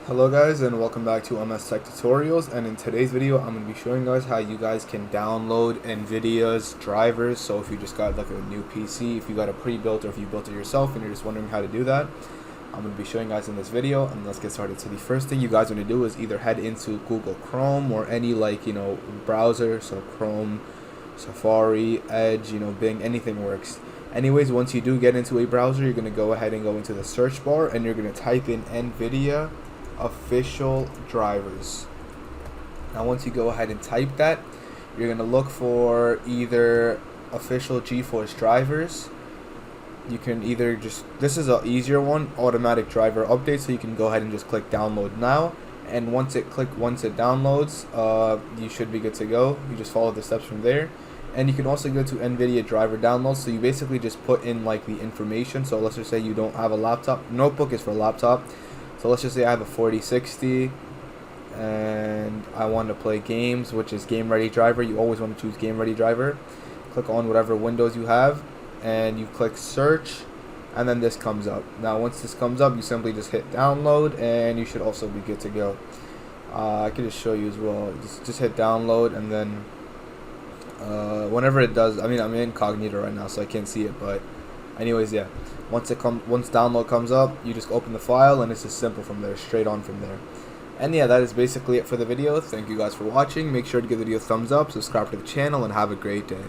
Hello guys, and welcome back to MS Tech Tutorials, and in today's video I'm going to be showing you guys how you guys can download Nvidia's drivers. So if you just got like a new PC, if you got a pre-built or if you built it yourself and you're just wondering how to do that, I'm going to be showing you guys in this video. And let's get started. So the first thing you guys want to do is either head into Google Chrome or any browser, so Chrome, Safari, Edge, Bing, anything works. Anyways, once you do get into a browser, you're going to go ahead and go into the search bar and you're going to type in Nvidia official drivers. Now once you go ahead and type that, you're going to look for either official GeForce drivers. You can either this is an easier one, automatic driver update, so you can go ahead and just click download now, and once it downloads, you should be good to go. You just follow the steps from there. And you can also go to Nvidia driver downloads, so you basically just put in like the information. So let's just say you don't have a laptop. Notebook is for laptop. So let's just say I have a 4060 and I want to play games, which is game ready driver. You always want to choose game ready driver. Click on whatever Windows you have and you click search, and then this comes up. Now once this comes up, you simply just hit download and you should also be good to go. I can just show you as well. Just hit download, and then whenever it does, I'm incognito right now so I can't see it, but anyways, yeah, once download comes up, you just open the file and it's just simple from there, straight on from there. And yeah, that is basically it for the video. Thank you guys for watching. Make sure to give the video a thumbs up, subscribe to the channel, and have a great day.